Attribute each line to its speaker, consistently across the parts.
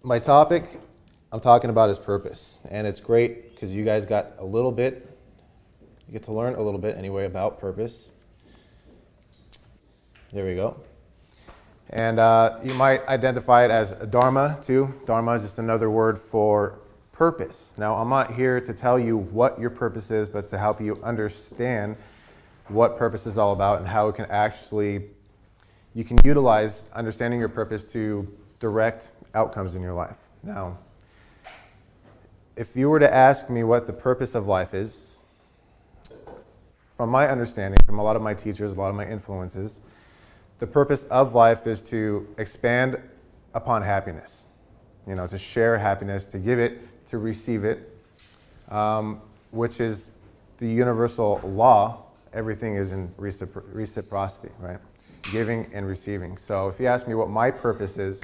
Speaker 1: my topic I'm talking about is purpose, and it's great because you guys got a little bit, you get to learn a little bit anyway about purpose. There we go. And you might identify it as dharma too. Dharma is just another word for purpose. Now, I'm not here to tell you what your purpose is, but to help you understand what purpose is all about and how it can actually, you can utilize understanding your purpose to direct outcomes in your life. Now, if you were to ask me what the purpose of life is, from my understanding, from a lot of my teachers, a lot of my influences, the purpose of life is to expand upon happiness, to share happiness, to give it, to receive it, which is the universal law. Everything is in reciprocity, right? Giving and receiving. So if you ask me what my purpose is,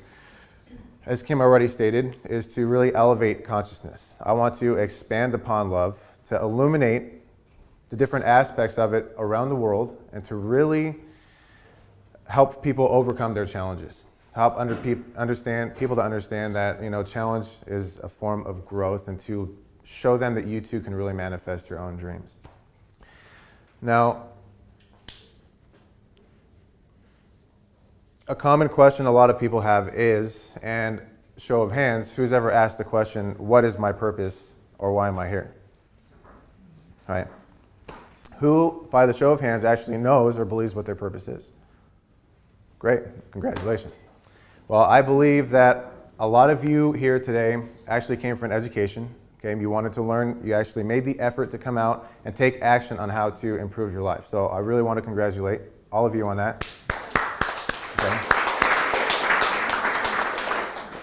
Speaker 1: as Kim already stated, is to really elevate consciousness. I want to expand upon love, to illuminate the different aspects of it around the world, and to really help people overcome their challenges. Help people to understand that challenge is a form of growth, and to show them that you too can really manifest your own dreams. Now, a common question a lot of people have is, and show of hands, who's ever asked the question, what is my purpose or why am I here? All right. Who, by the show of hands, actually knows or believes what their purpose is? Great, congratulations. Well, I believe that a lot of you here today actually came for an education. Okay, you wanted to learn, you actually made the effort to come out and take action on how to improve your life. So I really want to congratulate all of you on that. Okay.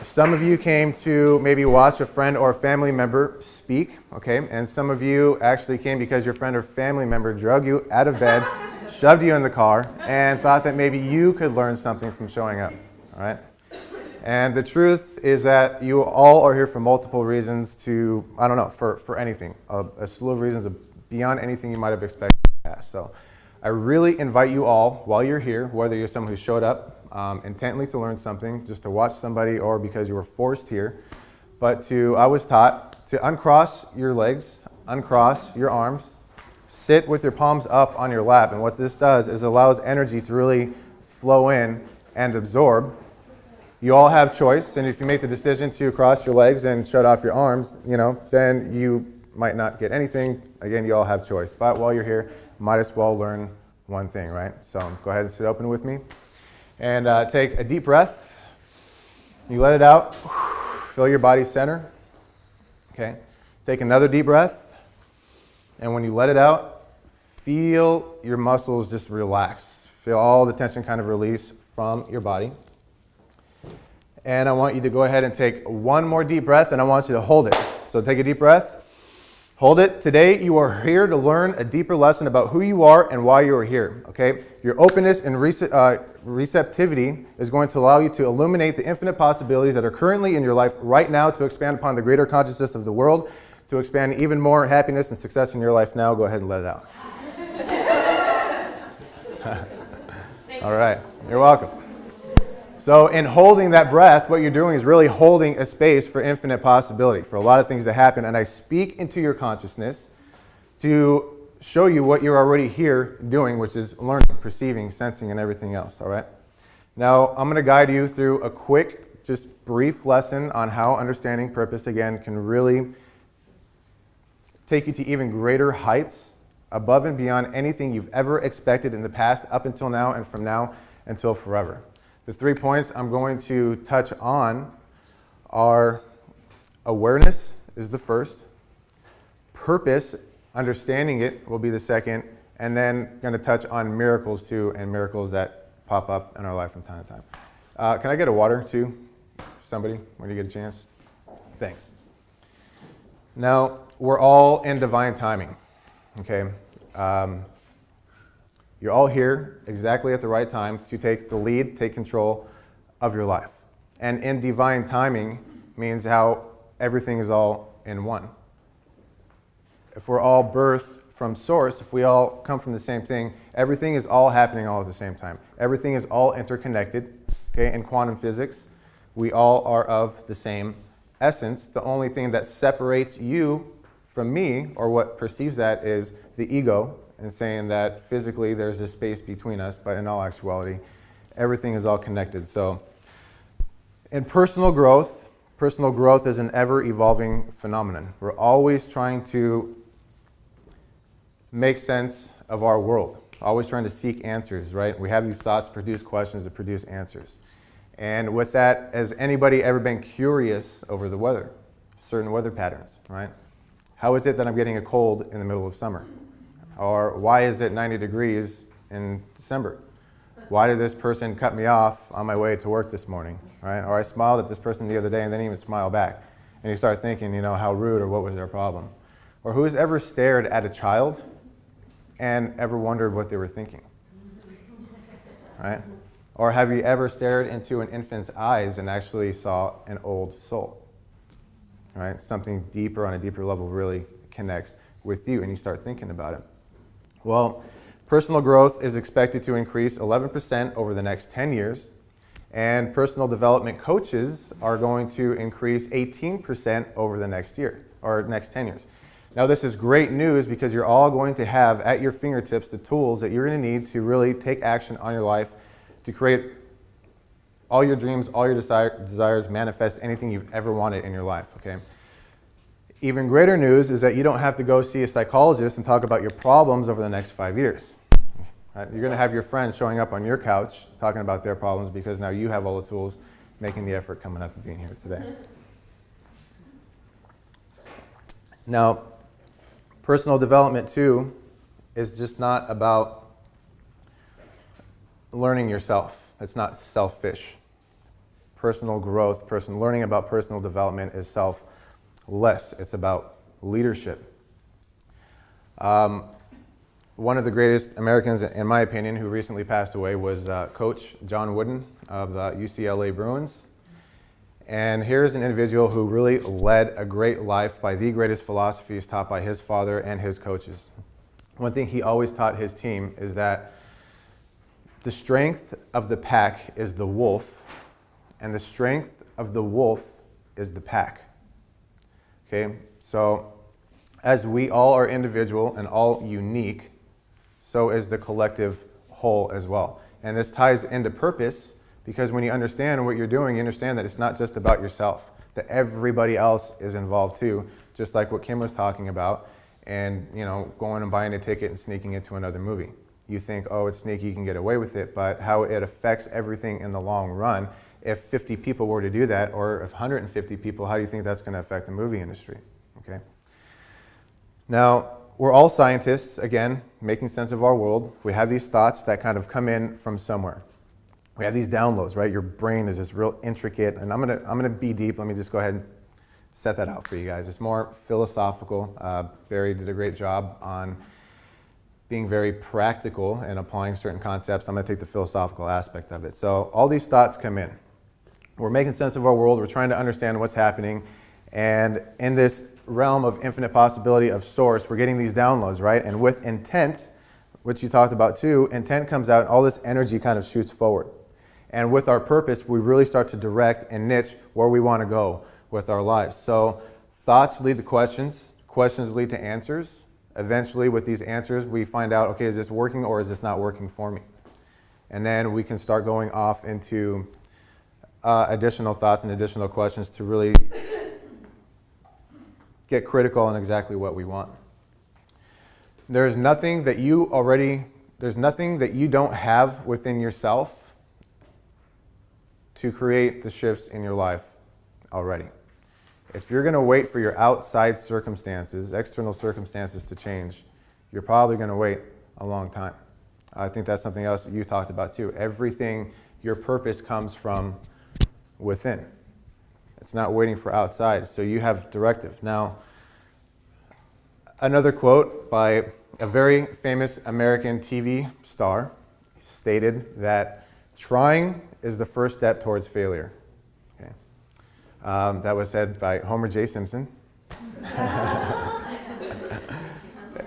Speaker 1: Some of you came to maybe watch a friend or family member speak, okay? And some of you actually came because your friend or family member drug you out of bed, shoved you in the car, and thought that maybe you could learn something from showing up, all right? And the truth is that you all are here for multiple reasons to, for anything, a slew of reasons beyond anything you might have expected in the past. So I really invite you all, while you're here, whether you're someone who showed up intently to learn something, just to watch somebody, or because you were forced here, but I was taught to uncross your legs, uncross your arms, sit with your palms up on your lap. And what this does is allows energy to really flow in and absorb. You all have choice, and if you make the decision to cross your legs and shut off your arms, then you might not get anything. Again, you all have choice. But while you're here, might as well learn one thing, right? So go ahead and sit open with me. And take a deep breath. You let it out. Feel your body's center. Okay. Take another deep breath. And when you let it out, feel your muscles just relax. Feel all the tension kind of release from your body. And I want you to go ahead and take one more deep breath, and I want you to hold it. So take a deep breath. Hold it. Today you are here to learn a deeper lesson about who you are and why you are here. Okay? Your openness and receptivity is going to allow you to illuminate the infinite possibilities that are currently in your life right now, to expand upon the greater consciousness of the world, to expand even more happiness and success in your life now. Go ahead and let it out. All right. You're welcome. So in holding that breath, what you're doing is really holding a space for infinite possibility, for a lot of things to happen. And I speak into your consciousness to show you what you're already here doing, which is learning, perceiving, sensing, and everything else, all right? Now, I'm going to guide you through a quick, just brief lesson on how understanding purpose, again, can really take you to even greater heights, above and beyond anything you've ever expected in the past, up until now, and from now until forever. The 3 points I'm going to touch on are awareness is the first, purpose, understanding it will be the second, and then going to touch on miracles too, and miracles that pop up in our life from time to time. Can I get a water too? Somebody, when you get a chance? Thanks. Now, we're all in divine timing, okay? You're all here exactly at the right time to take the lead, take control of your life. And in divine timing means how everything is all in one. If we're all birthed from source, if we all come from the same thing, everything is all happening all at the same time. Everything is all interconnected, okay, in quantum physics. We all are of the same essence. The only thing that separates you from me, or what perceives that, is the ego, and saying that physically there's a space between us, but in all actuality, everything is all connected. So in personal growth is an ever-evolving phenomenon. We're always trying to make sense of our world, always trying to seek answers, right? We have these thoughts to produce questions, to produce answers. And with that, has anybody ever been curious over the weather, certain weather patterns, right? How is it that I'm getting a cold in the middle of summer? Or why is it 90 degrees in December? Why did this person cut me off on my way to work this morning, right? Or I smiled at this person the other day and they didn't even smile back. And you start thinking, how rude, or what was their problem? Or who's ever stared at a child and ever wondered what they were thinking, right? Or have you ever stared into an infant's eyes and actually saw an old soul, right? Something deeper, on a deeper level, really connects with you and you start thinking about it. Well, personal growth is expected to increase 11% over the next 10 years, and personal development coaches are going to increase 18% over the next year, or next 10 years. Now, this is great news because you're all going to have at your fingertips the tools that you're going to need to really take action on your life, to create all your dreams, all your desires, manifest anything you've ever wanted in your life, okay? Even greater news is that you don't have to go see a psychologist and talk about your problems over the next 5 years. Right? You're going to have your friends showing up on your couch talking about their problems because now you have all the tools, making the effort, coming up and being here today. Now, personal development too is just not about learning yourself. It's not selfish. Personal growth, learning about personal development is selfless. It's about leadership. One of the greatest Americans, in my opinion, who recently passed away was Coach John Wooden of UCLA Bruins. And here's an individual who really led a great life by the greatest philosophies taught by his father and his coaches. One thing he always taught his team is that the strength of the pack is the wolf, and the strength of the wolf is the pack. Okay, so as we all are individual and all unique, so is the collective whole as well. And this ties into purpose, because when you understand what you're doing, you understand that it's not just about yourself, that everybody else is involved too, just like what Kim was talking about, and going and buying a ticket and sneaking into another movie. You think, oh, it's sneaky, you can get away with it, but how it affects everything in the long run. If 50 people were to do that, or if 150 people, how do you think that's going to affect the movie industry? Okay. Now, we're all scientists, again, making sense of our world. We have these thoughts that kind of come in from somewhere. We have these downloads, right? Your brain is just real intricate, and I'm gonna be deep. Let me just go ahead and set that out for you guys. It's more philosophical. Barry did a great job on being very practical and applying certain concepts. I'm going to take the philosophical aspect of it. So all these thoughts come in. We're making sense of our world. We're trying to understand what's happening. And in this realm of infinite possibility of source, we're getting these downloads, right? And with intent, which you talked about too, intent comes out and all this energy kind of shoots forward. And with our purpose, we really start to direct and niche where we want to go with our lives. So thoughts lead to questions. Questions lead to answers. Eventually, with these answers, we find out, okay, is this working or is this not working for me? And then we can start going off into additional thoughts and additional questions to really get critical on exactly what we want. There's nothing that you don't have within yourself to create the shifts in your life already. If you're going to wait for your outside circumstances, external circumstances to change, you're probably going to wait a long time. I think that's something else that you talked about too. Everything, your purpose comes from within. It's not waiting for outside, so you have directive. Now, another quote by a very famous American TV star stated that trying is the first step towards failure. Okay. That was said by Homer Simpson.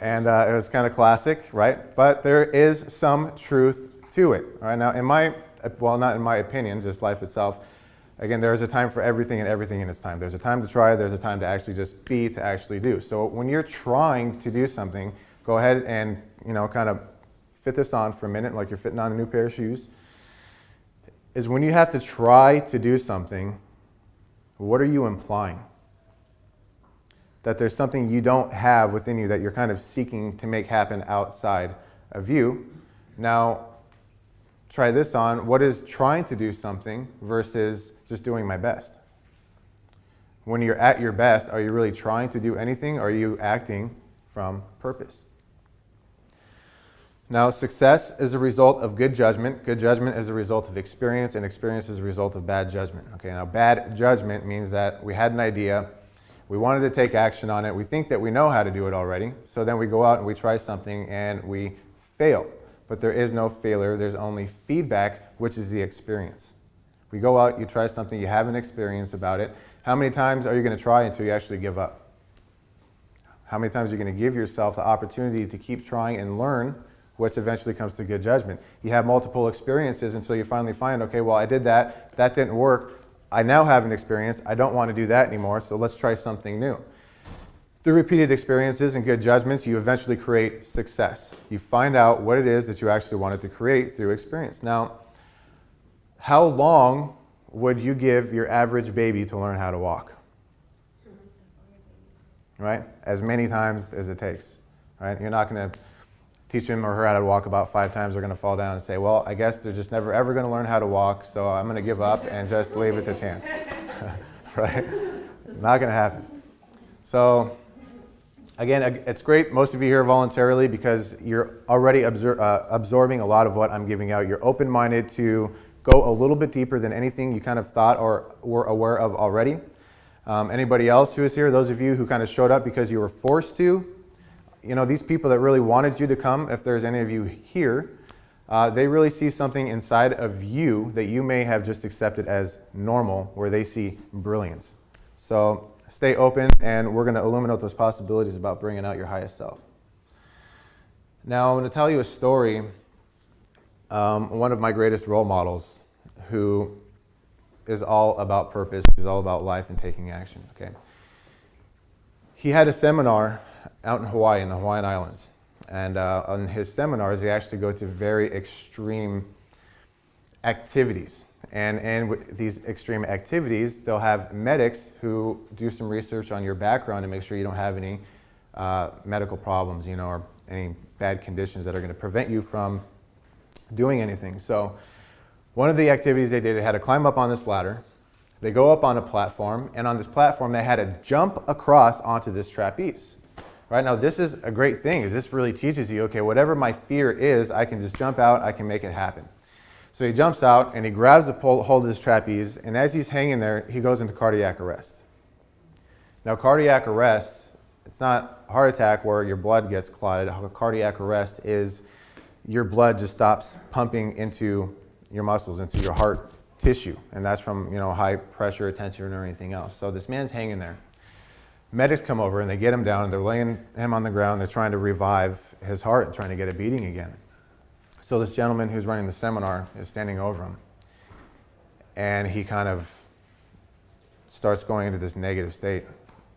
Speaker 1: And it was kind of classic, right? But there is some truth to it. Right now, not in my opinion, just life itself, Again, there's a time for everything and everything in its time. There's a time to try, there's a time to actually just be, to actually do. So when you're trying to do something, go ahead and, kind of fit this on for a minute, like you're fitting on a new pair of shoes. Is when you have to try to do something, what are you implying? That there's something you don't have within you that you're kind of seeking to make happen outside of you. Now, try this on. What is trying to do something versus just doing my best? When you're at your best, are you really trying to do anything, or are you acting from purpose? Now, success is a result of good judgment. Good judgment is a result of experience, and experience is a result of bad judgment. Okay, now bad judgment means that we had an idea, we wanted to take action on it, we think that we know how to do it already, so then we go out and we try something and we fail. But there is no failure, there's only feedback, which is the experience. We go out, you try something, you have an experience about it. How many times are you going to try until you actually give up? How many times are you going to give yourself the opportunity to keep trying and learn, which eventually comes to good judgment? You have multiple experiences until you finally find, okay, well, I did that, that didn't work. I now have an experience, I don't want to do that anymore, so let's try something new. Through repeated experiences and good judgments, you eventually create success. You find out what it is that you actually wanted to create through experience. Now, how long would you give your average baby to learn how to walk? Right? As many times as it takes. Right? You're not going to teach him or her how to walk about 5 times. They're going to fall down and say, well, I guess they're just never ever going to learn how to walk, so I'm going to give up and just leave it to chance. Right? Not going to happen. So, again, it's great. Most of you here voluntarily because you're already absorbing a lot of what I'm giving out. You're open-minded to go a little bit deeper than anything you kind of thought or were aware of already. Anybody else who is here, those of you who kind of showed up because you were forced to, these people that really wanted you to come, if there's any of you here, they really see something inside of you that you may have just accepted as normal, where they see brilliance. So stay open, and we're going to illuminate those possibilities about bringing out your highest self. Now, I'm going to tell you a story. One of my greatest role models, who is all about purpose, who's all about life and taking action. Okay, he had a seminar out in Hawaii, in the Hawaiian Islands, and on his seminars, they actually go to very extreme activities. And with these extreme activities, they'll have medics who do some research on your background to make sure you don't have any medical problems, or any bad conditions that are going to prevent you from doing anything. So one of the activities they did, they had to climb up on this ladder. They go up on a platform, and on this platform, they had to jump across onto this trapeze. Right now, this is a great thing, is this really teaches you, okay, whatever my fear is, I can just jump out, I can make it happen. So he jumps out and he grabs the hold of this trapeze, and as he's hanging there, he goes into cardiac arrest. Now, cardiac arrest, it's not a heart attack where your blood gets clotted. Cardiac arrest is your blood just stops pumping into your muscles, into your heart tissue, and that's from high pressure, tension, or anything else. So this man's hanging there. Medics come over and they get him down, and they're laying him on the ground. They're trying to revive his heart and trying to get it beating again. So this gentleman who's running the seminar is standing over him, and he kind of starts going into this negative state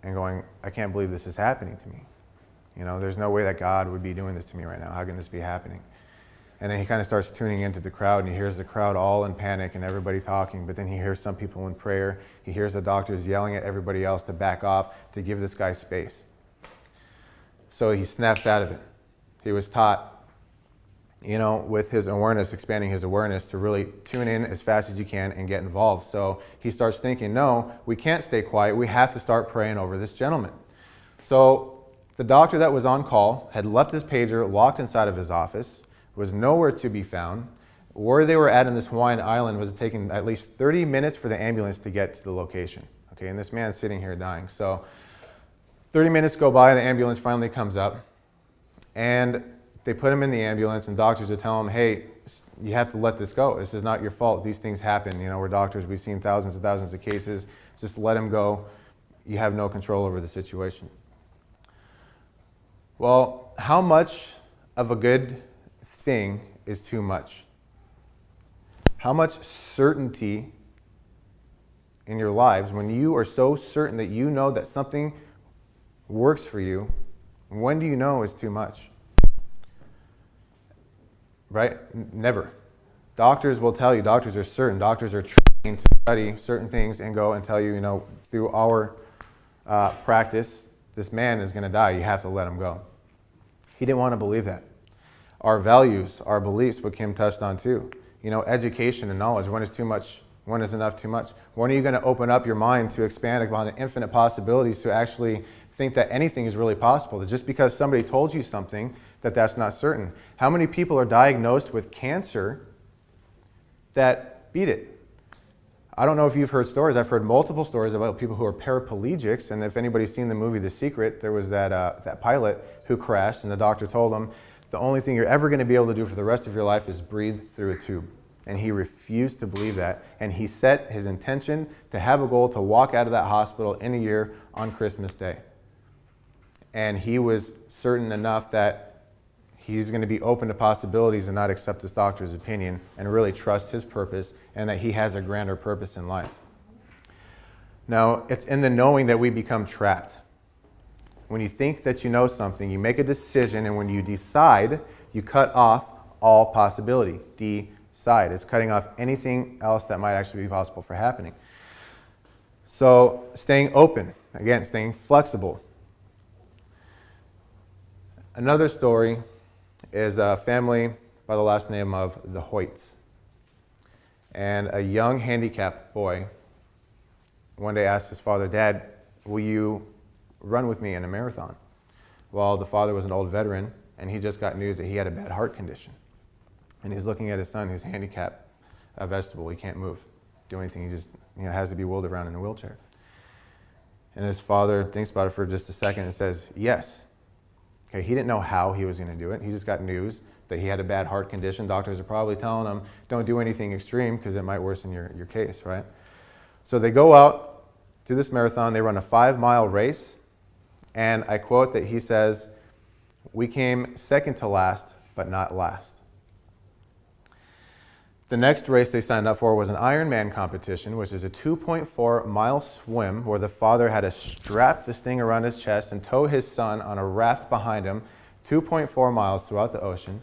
Speaker 1: and going, I can't believe this is happening to me. There's no way that God would be doing this to me right now. How can this be happening? And then he kind of starts tuning into the crowd, and he hears the crowd all in panic and everybody talking, but then he hears some people in prayer. He hears the doctors yelling at everybody else to back off, to give this guy space. So he snaps out of it. He was taught, with his awareness, expanding his awareness, to really tune in as fast as you can and get involved. So he starts thinking, no, we can't stay quiet. We have to start praying over this gentleman. So the doctor that was on call had left his pager locked inside of his office, was nowhere to be found. Where they were at in this Hawaiian island was taking at least 30 minutes for the ambulance to get to the location. Okay, and this man's sitting here dying. So 30 minutes go by, the ambulance finally comes up, and they put him in the ambulance, and doctors are telling him, hey, you have to let this go. This is not your fault. These things happen. We're doctors. We've seen thousands and thousands of cases. Just let him go. You have no control over the situation. Well, how much of a good thing is too much? How much certainty in your lives, when you are so certain that you know that something works for you, when do you know it's too much? Right? Never. Doctors will tell you, doctors are certain, doctors are trained to study certain things and go and tell you, through our practice, this man is going to die, you have to let him go. He didn't want to believe that. Our values, our beliefs, what Kim touched on too. Education and knowledge, when is too much? When is enough too much? When are you going to open up your mind to expand upon the infinite possibilities, to actually think that anything is really possible? That just because somebody told you something, that's not certain. How many people are diagnosed with cancer that beat it? I don't know if you've heard stories. I've heard multiple stories about people who are paraplegics, and if anybody's seen the movie The Secret, there was that pilot who crashed, and the doctor told him, the only thing you're ever going to be able to do for the rest of your life is breathe through a tube. And he refused to believe that. And he set his intention to have a goal to walk out of that hospital in a year on Christmas Day. And he was certain enough that he's going to be open to possibilities and not accept this doctor's opinion and really trust his purpose and that he has a grander purpose in life. Now, it's in the knowing that we become trapped. When you think that you know something, you make a decision, and when you decide, you cut off all possibility. Decide. It's cutting off anything else that might actually be possible for happening. So, staying open. Again, staying flexible. Another story is a family by the last name of the Hoyts. And a young handicapped boy one day asked his father, "Dad, will you run with me in a marathon?" Well, the father was an old veteran, and he just got news that he had a bad heart condition. And he's looking at his son who's handicapped, a vegetable. He can't move, do anything. He just has to be wheeled around in a wheelchair. And his father thinks about it for just a second and says, yes. Okay, he didn't know how he was going to do it. He just got news that he had a bad heart condition. Doctors are probably telling him, don't do anything extreme because it might worsen your case, right? So they go out to this marathon. They run a 5-mile race. And I quote that he says, "We came second to last, but not last." The next race they signed up for was an Ironman competition, which is a 2.4-mile swim where the father had to strap this thing around his chest and tow his son on a raft behind him, 2.4 miles throughout the ocean,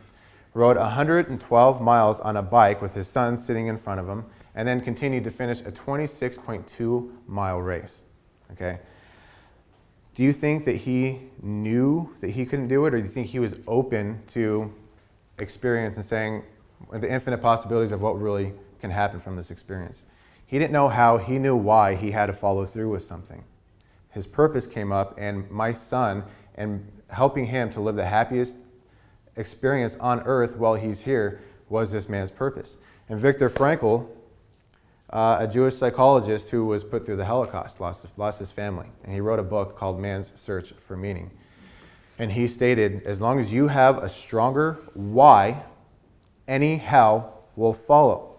Speaker 1: rode 112 miles on a bike with his son sitting in front of him, and then continued to finish a 26.2-mile race. Okay? Do you think that he knew that he couldn't do it, or do you think he was open to experience and saying the infinite possibilities of what really can happen from this experience? He didn't know how, he knew why he had to follow through with something. His purpose came up, and my son, and helping him to live the happiest experience on earth while he's here, was this man's purpose. And Viktor Frankl, a Jewish psychologist who was put through the Holocaust, lost his family. And he wrote a book called Man's Search for Meaning. And he stated, as long as you have a stronger why, any how will follow.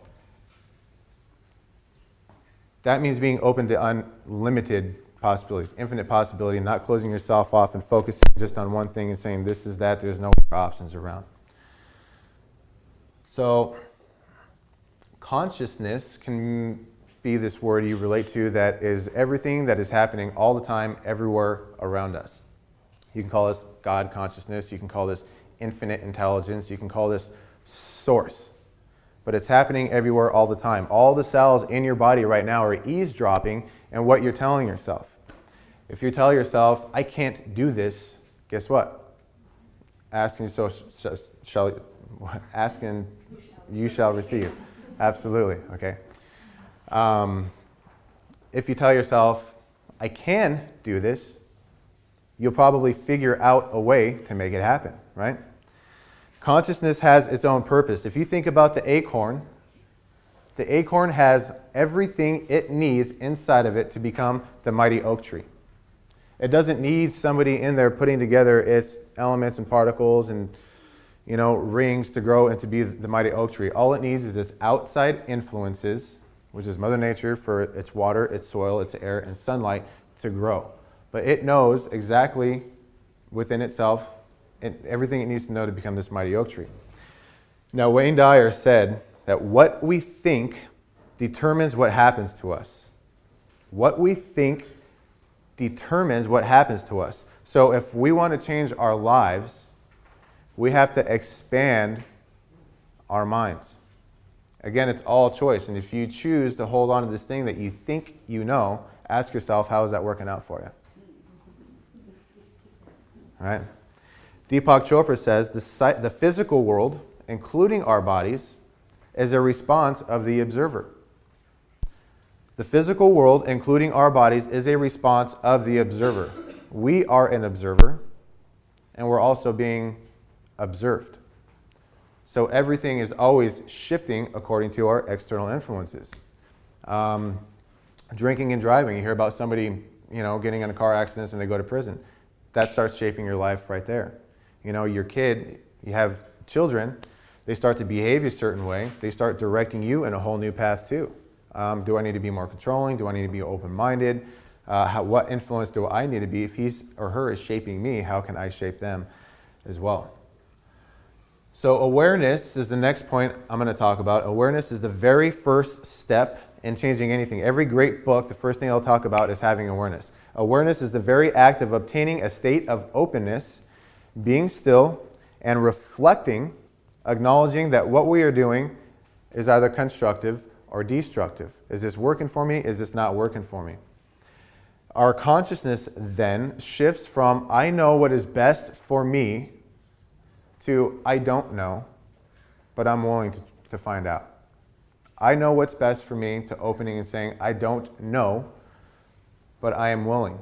Speaker 1: That means being open to unlimited possibilities, infinite possibility, not closing yourself off and focusing just on one thing and saying this is that, there's no other options around. So, consciousness can be this word you relate to that is everything that is happening all the time, everywhere around us. You can call this God consciousness, you can call this infinite intelligence, you can call this source. But it's happening everywhere all the time. All the cells in your body right now are eavesdropping and what you're telling yourself. If you tell yourself, I can't do this, guess what? Asking you shall receive. Absolutely, okay. If you tell yourself, I can do this, you'll probably figure out a way to make it happen, right? Consciousness has its own purpose. If you think about the acorn has everything it needs inside of it to become the mighty oak tree. It doesn't need somebody in there putting together its elements and particles and rings to grow and to be the mighty oak tree. All it needs is its outside influences, which is Mother Nature for its water, its soil, its air, and sunlight to grow. But it knows exactly within itself everything it needs to know to become this mighty oak tree. Now, Wayne Dyer said that what we think determines what happens to us. What we think determines what happens to us. So if we want to change our lives, we have to expand our minds. Again, it's all choice. And if you choose to hold on to this thing that you think you know, ask yourself, how is that working out for you? All right? Deepak Chopra says, the physical world, including our bodies, is a response of the observer. The physical world, including our bodies, is a response of the observer. We are an observer, and we're also being observed. So everything is always shifting according to our external influences. Drinking and driving. You hear about somebody, getting in a car accident and they go to prison. That starts shaping your life right there. Your kid, you have children, they start to behave a certain way. They start directing you in a whole new path too. Do I need to be more controlling? Do I need to be open-minded? What influence do I need to be? If he's or her is shaping me, how can I shape them as well? So awareness is the next point I'm going to talk about. Awareness is the very first step in changing anything. Every great book, the first thing I'll talk about is having awareness. Awareness is the very act of obtaining a state of openness, being still, and reflecting, acknowledging that what we are doing is either constructive or destructive. Is this working for me? Is this not working for me? Our consciousness then shifts from I know what is best for me to I don't know, but I'm willing to find out. I know what's best for me to opening and saying I don't know, but I am willing.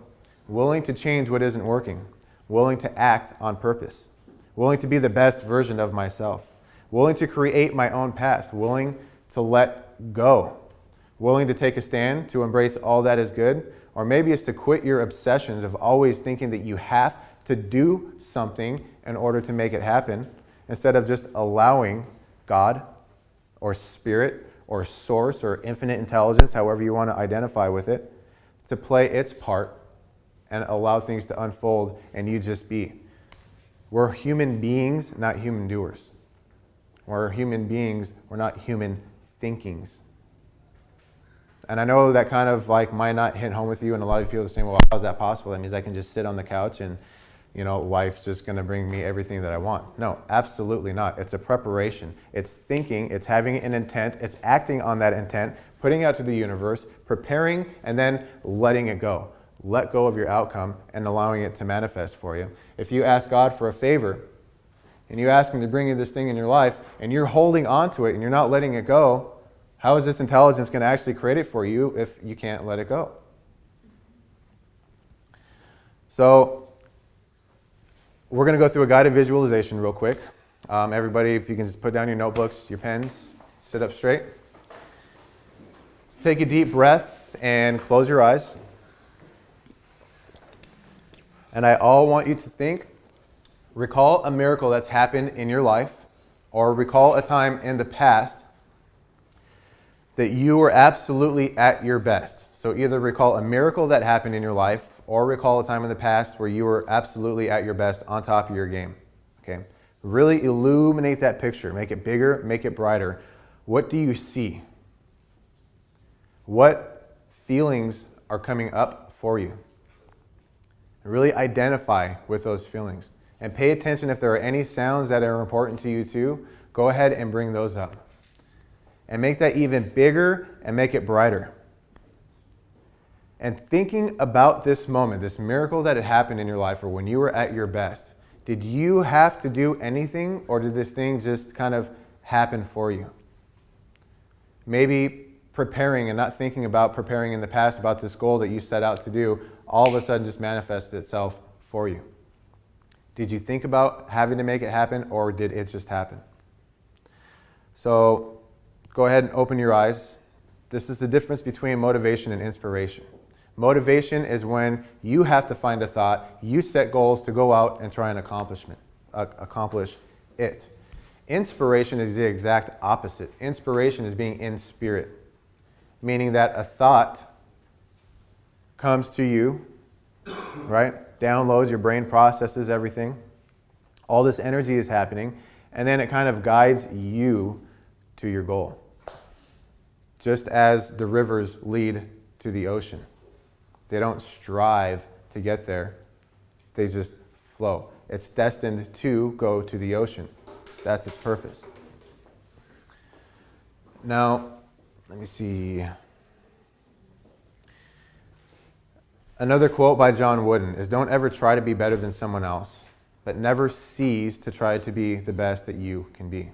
Speaker 1: Willing to change what isn't working. Willing to act on purpose. Willing to be the best version of myself. Willing to create my own path. Willing to let go. Willing to take a stand, to embrace all that is good. Or maybe it's to quit your obsessions of always thinking that you have to do something in order to make it happen, instead of just allowing God or spirit or source or infinite intelligence, however you want to identify with it, to play its part and allow things to unfold and you just be. We're human beings, not human doers. We're human beings, we're not human thinkings. And I know that kind of might not hit home with you, and a lot of people are saying, well, how is that possible? That means I can just sit on the couch and life's just going to bring me everything that I want. No, absolutely not. It's a preparation. It's thinking, it's having an intent, it's acting on that intent, putting it out to the universe, preparing, and then letting it go. Let go of your outcome and allowing it to manifest for you. If you ask God for a favor, and you ask Him to bring you this thing in your life, and you're holding on to it and you're not letting it go, how is this intelligence going to actually create it for you if you can't let it go? So, we're going to go through a guided visualization real quick. Everybody, if you can just put down your notebooks, your pens, sit up straight. Take a deep breath and close your eyes. And I all want you to recall a miracle that's happened in your life, or recall a time in the past that you were absolutely at your best. So either recall a miracle that happened in your life, or recall a time in the past where you were absolutely at your best, on top of your game. Okay? Really illuminate that picture. Make it bigger, make it brighter. What do you see? What feelings are coming up for you? Really identify with those feelings. And pay attention if there are any sounds that are important to you too. Go ahead and bring those up. And make that even bigger and make it brighter. And thinking about this moment, this miracle that had happened in your life, or when you were at your best, did you have to do anything, or did this thing just kind of happen for you? Maybe preparing and not thinking about preparing in the past about this goal that you set out to do, all of a sudden just manifested itself for you. Did you think about having to make it happen, or did it just happen? So go ahead and open your eyes. This is the difference between motivation and inspiration. Motivation is when you have to find a thought, you set goals to go out and try and accomplish it. Inspiration is the exact opposite. Inspiration is being in spirit, meaning that a thought comes to you, right? Downloads, your brain processes everything. All this energy is happening, and then it kind of guides you to your goal. Just as the rivers lead to the ocean. They don't strive to get there. They just flow. It's destined to go to the ocean. That's its purpose. Now, let me see. Another quote by John Wooden is, "Don't ever try to be better than someone else, but never cease to try to be the best that you can be."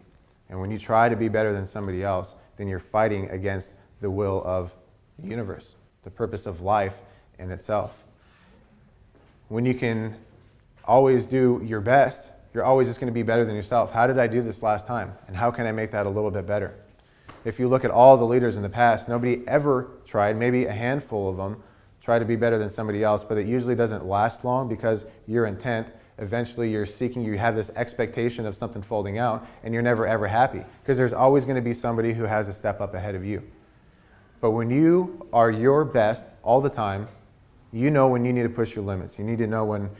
Speaker 1: And when you try to be better than somebody else, then you're fighting against the will of the universe, the purpose of life in itself. When you can always do your best, you're always just going to be better than yourself. How did I do this last time? And how can I make that a little bit better? If you look at all the leaders in the past, nobody ever tried, maybe a handful of them, try to be better than somebody else, but it usually doesn't last long because your intent, eventually you're seeking, you have this expectation of something folding out, and you're never ever happy because there's always going to be somebody who has a step up ahead of you. But when you are your best all the time, you know when you need to push your limits. You need to know when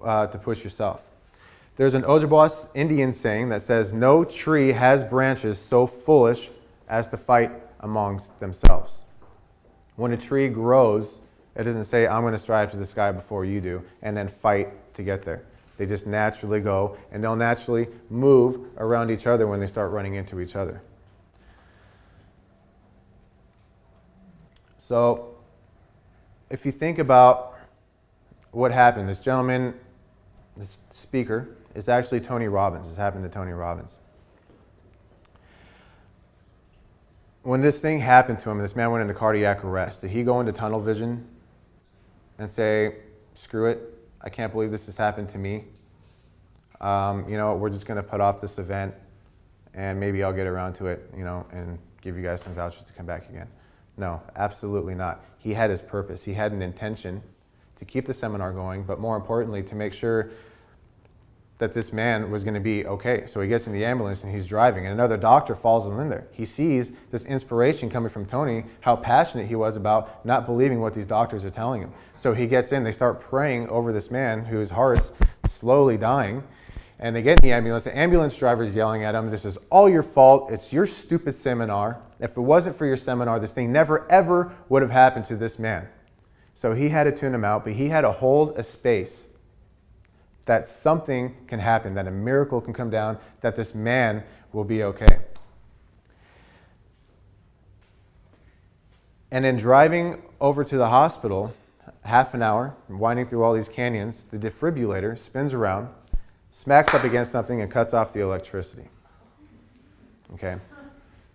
Speaker 1: to push yourself. There's an Ojibwa Indian saying that says, "No tree has branches so foolish as to fight amongst themselves." When a tree grows, it doesn't say, "I'm going to strive to the sky before you do," and then fight to get there. They just naturally go, and they'll naturally move around each other when they start running into each other. So, if you think about what happened, this gentleman, this speaker, is actually Tony Robbins. This happened to Tony Robbins. When this thing happened to him, this man went into cardiac arrest. Did he go into tunnel vision and say, "Screw it, I can't believe this has happened to me. You know, we're just going to put off this event and maybe I'll get around to it, you know, and give you guys some vouchers to come back again"? No, absolutely not. He had his purpose. He had an intention to keep the seminar going, but more importantly, to make sure that this man was going to be okay. So he gets in the ambulance and he's driving, and another doctor follows him in there. He sees this inspiration coming from Tony, how passionate he was about not believing what these doctors are telling him. So he gets in, they start praying over this man whose heart's slowly dying, and they get in the ambulance. The ambulance driver is yelling at him, "This is all your fault. It's your stupid seminar. If it wasn't for your seminar, this thing never ever would have happened to this man." So he had to tune him out, but he had to hold a space that something can happen, that a miracle can come down, that this man will be okay. And in driving over to the hospital, half an hour, winding through all these canyons, the defibrillator spins around, smacks up against something, and cuts off the electricity. Okay?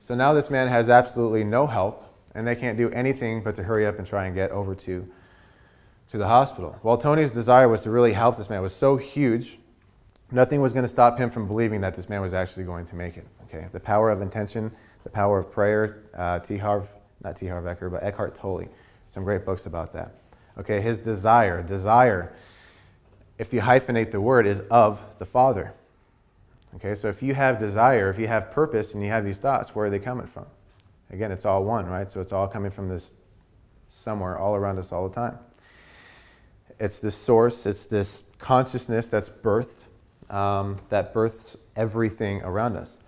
Speaker 1: So now this man has absolutely no help, and they can't do anything but to hurry up and try and get over to the hospital. Well, Tony's desire was to really help this man. It was so huge, nothing was going to stop him from believing that this man was actually going to make it. Okay, the power of intention, the power of prayer. Not T. Harv Eker, but Eckhart Tolle. Some great books about that. Okay, his desire, if you hyphenate the word, is of the Father. Okay, so if you have desire, if you have purpose, and you have these thoughts, where are they coming from? Again, it's all one, right? So it's all coming from this somewhere all around us all the time. It's this source, it's this consciousness that's birthed, that births everything around us.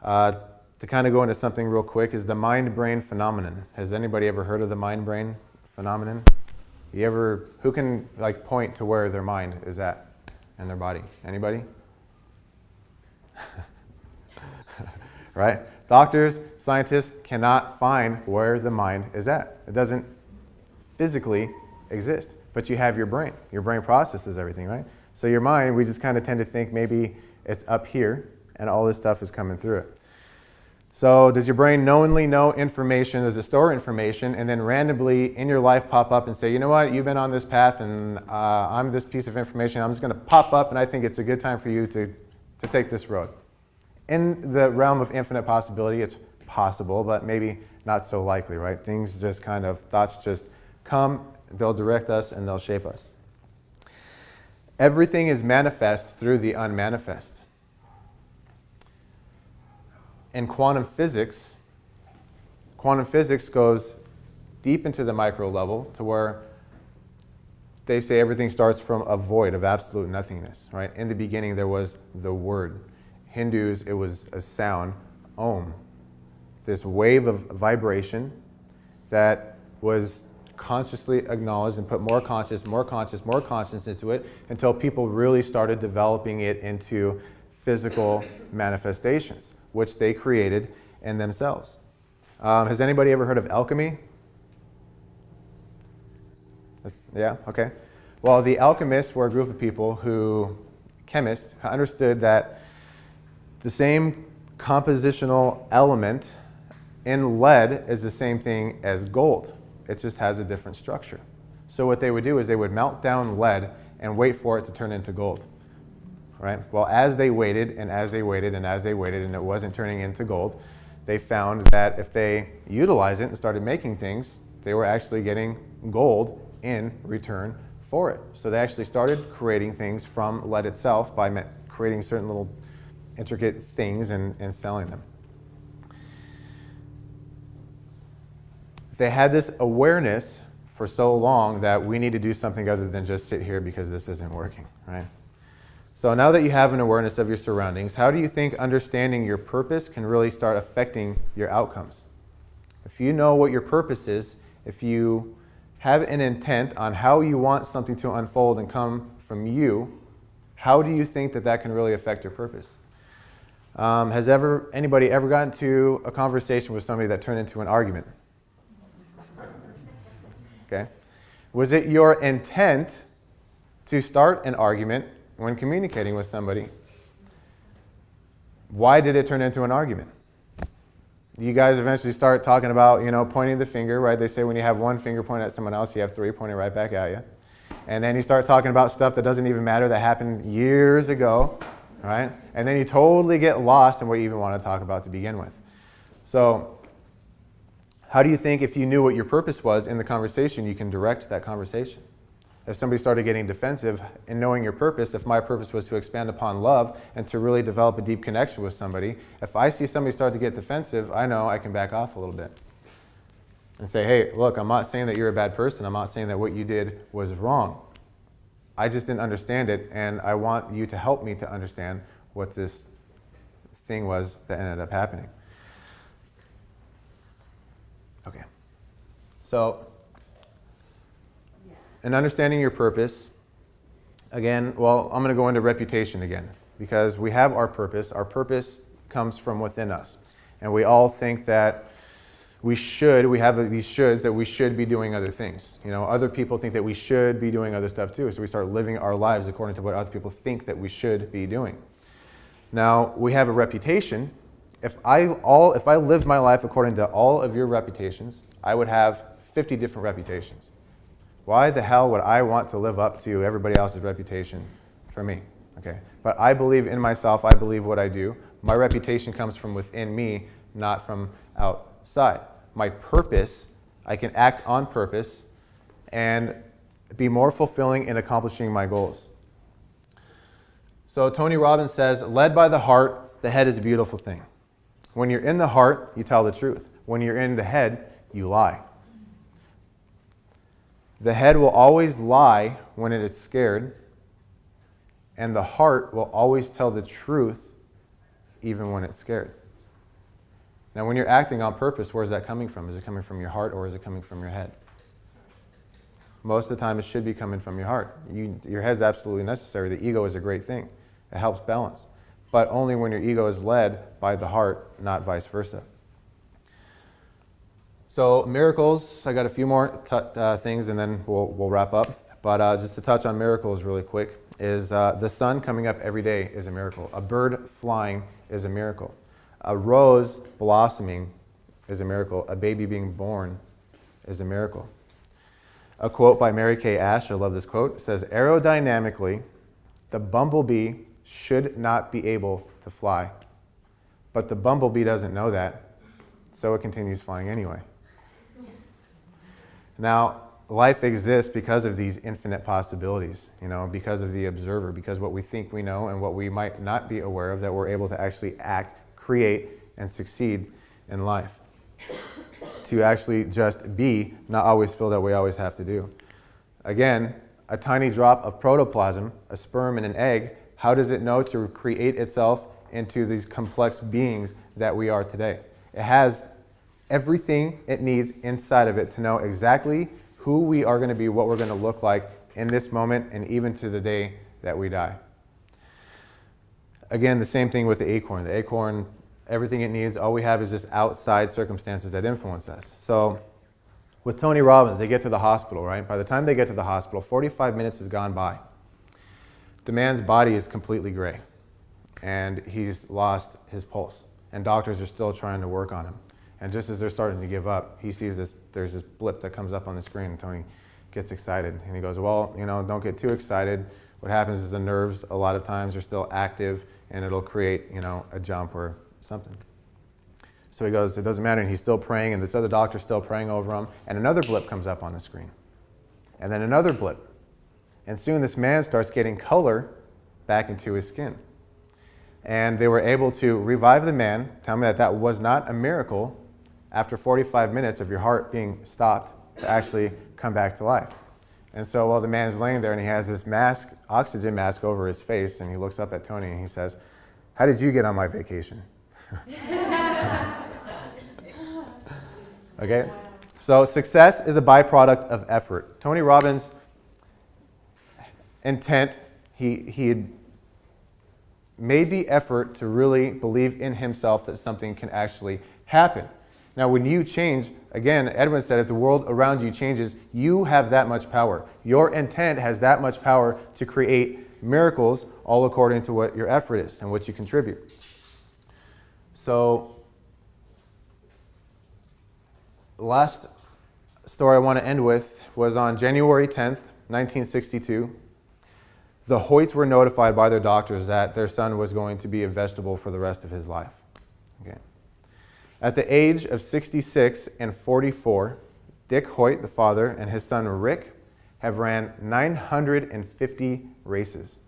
Speaker 1: To kind of go into something real quick is the mind-brain phenomenon. Has anybody ever heard of the mind-brain phenomenon? Who can like point to where their mind is at in their body? Anybody? Right? Doctors, scientists cannot find where the mind is at. It doesn't physically exist. But you have your brain. Your brain processes everything, right? So your mind, we just kind of tend to think maybe it's up here and all this stuff is coming through it. So does your brain knowingly know information? Does it store information and then randomly in your life pop up and say, "You know what, you've been on this path and I'm this piece of information. I'm just going to pop up and I think it's a good time for you to take this road"? In the realm of infinite possibility, it's possible, but maybe not so likely, right? Things just kind of, thoughts just come, they'll direct us and they'll shape us. Everything is manifest through the unmanifest. In quantum physics goes deep into the micro level to where they say everything starts from a void of absolute nothingness, right? In the beginning there was the word. Hindus, it was a sound, Om. This wave of vibration that was consciously acknowledged and put more conscious into it until people really started developing it into physical manifestations, which they created in themselves. Has anybody ever heard of alchemy? Yeah, okay. Well, the alchemists were a group of people chemists, who understood that the same compositional element in lead is the same thing as gold. It just has a different structure. So what they would do is they would melt down lead and wait for it to turn into gold. Right? Well, as they waited and as they waited and as they waited and it wasn't turning into gold, they found that if they utilized it and started making things, they were actually getting gold in return for it. So they actually started creating things from lead itself by creating certain little intricate things and selling them. They had this awareness for so long that we need to do something other than just sit here because this isn't working, right? So now that you have an awareness of your surroundings, how do you think understanding your purpose can really start affecting your outcomes? If you know what your purpose is, if you have an intent on how you want something to unfold and come from you, how do you think that can really affect your purpose? Has anybody ever gotten to a conversation with somebody that turned into an argument? Okay. Was it your intent to start an argument when communicating with somebody? Why did it turn into an argument? You guys eventually start talking about, pointing the finger, right? They say when you have one finger pointing at someone else, you have three pointing right back at you. And then you start talking about stuff that doesn't even matter, that happened years ago, right? And then you totally get lost in what you even want to talk about to begin with. So how do you think if you knew what your purpose was in the conversation, you can direct that conversation? If somebody started getting defensive in knowing your purpose, if my purpose was to expand upon love and to really develop a deep connection with somebody, if I see somebody start to get defensive, I know I can back off a little bit and say, hey, look, I'm not saying that you're a bad person. I'm not saying that what you did was wrong. I just didn't understand it, and I want you to help me to understand what this thing was that ended up happening. Okay. So, in understanding your purpose, again, well, I'm going to go into reputation again, because we have our purpose. Our purpose comes from within us. And we all think that we have these shoulds, that we should be doing other things. Other people think that we should be doing other stuff too, so we start living our lives according to what other people think that we should be doing. Now, we have a reputation. If I lived my life according to all of your reputations, I would have 50 different reputations. Why the hell would I want to live up to everybody else's reputation for me? Okay. But I believe in myself. I believe what I do. My reputation comes from within me, not from outside. My purpose, I can act on purpose and be more fulfilling in accomplishing my goals. So Tony Robbins says, led by the heart, the head is a beautiful thing. When you're in the heart, you tell the truth. When you're in the head, you lie. The head will always lie when it is scared, and the heart will always tell the truth even when it's scared. Now, when you're acting on purpose, where is that coming from? Is it coming from your heart or is it coming from your head? Most of the time, it should be coming from your heart. Your head's absolutely necessary. The ego is a great thing. It helps balance. But only when your ego is led by the heart, not vice versa. So miracles, I got a few more things and then we'll wrap up. But just to touch on miracles really quick, is the sun coming up every day is a miracle. A bird flying is a miracle. A rose blossoming is a miracle. A baby being born is a miracle. A quote by Mary Kay Ash, I love this quote, says, aerodynamically, the bumblebee should not be able to fly. But the bumblebee doesn't know that, so it continues flying anyway. Now, life exists because of these infinite possibilities, because of the observer, because what we think we know and what we might not be aware of, that we're able to actually act, create, and succeed in life. To actually just be, not always feel that we always have to do. Again, a tiny drop of protoplasm, a sperm and an egg, how does it know to create itself into these complex beings that we are today? It has everything it needs inside of it to know exactly who we are going to be, what we're going to look like in this moment and even to the day that we die. Again, the same thing with the acorn. The acorn, everything it needs, all we have is just outside circumstances that influence us. So with Tony Robbins, they get to the hospital, right? By the time they get to the hospital, 45 minutes has gone by. The man's body is completely gray, and he's lost his pulse, and doctors are still trying to work on him. And just as they're starting to give up, he sees there's this blip that comes up on the screen, and Tony gets excited, and he goes, well, don't get too excited. What happens is the nerves a lot of times are still active, and it'll create, a jump or something. So he goes, it doesn't matter, and he's still praying, and this other doctor's still praying over him, and another blip comes up on the screen. And then another blip. And soon this man starts getting color back into his skin. And they were able to revive the man, tell me that that was not a miracle after 45 minutes of your heart being stopped to actually come back to life. And so while the man's laying there and he has this mask, oxygen mask over his face, and he looks up at Tony and he says, how did you get on my vacation? Okay, so success is a byproduct of effort. Tony Robbins' intent, he had made the effort to really believe in himself that something can actually happen. Now when you change, again, Edwin said, if the world around you changes, you have that much power. Your intent has that much power to create miracles, all according to what your effort is and what you contribute. So the last story I want to end with was on January 10th, 1962. The Hoyts were notified by their doctors that their son was going to be a vegetable for the rest of his life. Okay. At the age of 66 and 44, Dick Hoyt, the father, and his son Rick have ran 950 races,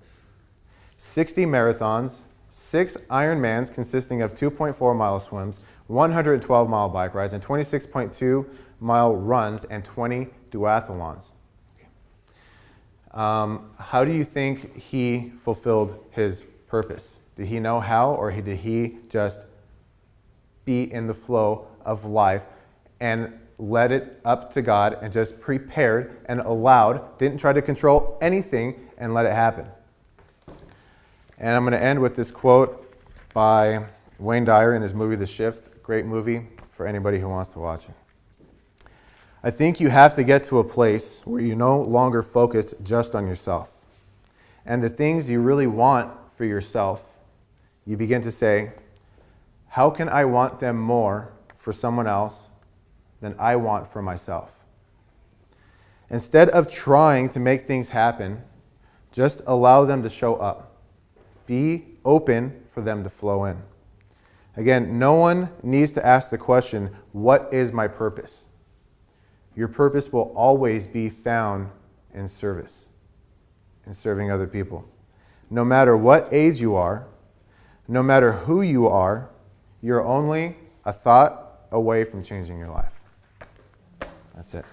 Speaker 1: 60 marathons, 6 Ironmans consisting of 2.4-mile swims, 112-mile bike rides, and 26.2-mile runs, and 20 duathlons. How do you think he fulfilled his purpose? Did he know how, or did he just be in the flow of life and let it up to God and just prepared and allowed, didn't try to control anything and let it happen? And I'm going to end with this quote by Wayne Dyer in his movie The Shift. Great movie for anybody who wants to watch it. I think you have to get to a place where you're no longer focused just on yourself. And the things you really want for yourself, you begin to say, how can I want them more for someone else than I want for myself? Instead of trying to make things happen, just allow them to show up. Be open for them to flow in. Again, no one needs to ask the question, what is my purpose? Your purpose will always be found in service, in serving other people. No matter what age you are, no matter who you are, you're only a thought away from changing your life. That's it.